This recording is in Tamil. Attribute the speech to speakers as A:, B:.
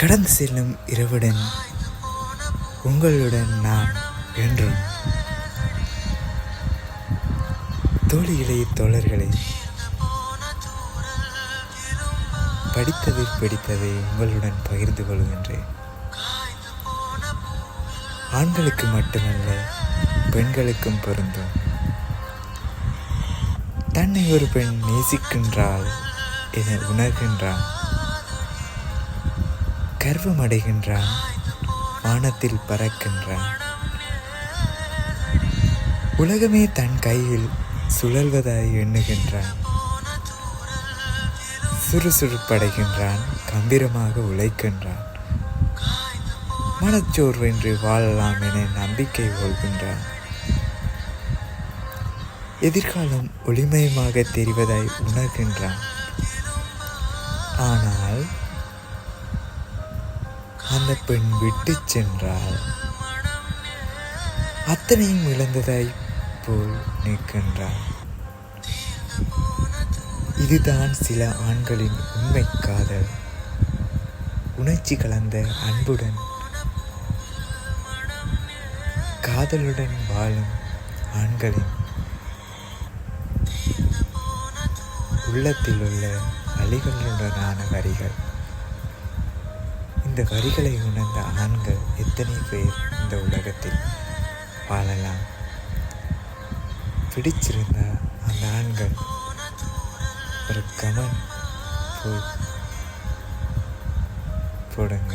A: கடந்து செல்லும் இரவுடன் உங்களுடன் நான் என்றும். தோழிகளே, தோழர்களே, படித்ததை உங்களுடன் பகிர்ந்து கொள்கின்றேன். ஆண்களுக்கு மட்டுமல்ல, பெண்களுக்கும் பொருந்தும். தன்னை ஒரு பெண் நேசிக்கின்றாள் என உணர்கின்றான், கர்வம் அடைகின்றான், வானத்தில் பறக்கின்றான். உலகமே தன் கையில் சுழல்வதாய் எண்ணுகின்றான். சுறுசுறுப்படைகின்றான், கம்பீரமாக உழைக்கின்றான். மனச்சோர்வென்று வாழலாம் என நம்பிக்கை கொள்கின்றான். எதிர்காலம் ஒளிமயமாக தெரிவதாய் உணர்கின்றான். ஆனால் அந்த பெண் விட்டு சென்றால் அத்தனையும் இழந்ததாய் போல் நிற்கின்றான். இதுதான் சில ஆண்களின் உண்மை காதல். உணர்ச்சி கலந்த அன்புடன் காதலுடன் வாழும் ஆண்களின் உள்ளத்தில் உள்ள வழிகளுடனான வரிகள். இந்த வரிகளை உணர்ந்த ஆண்கள் எத்தனை பேர் இந்த உலகத்தில் வாழலாம்? பிடிச்சிருந்த அந்த ஆண்கள் ஒரு கமெண்ட் போடுங்க.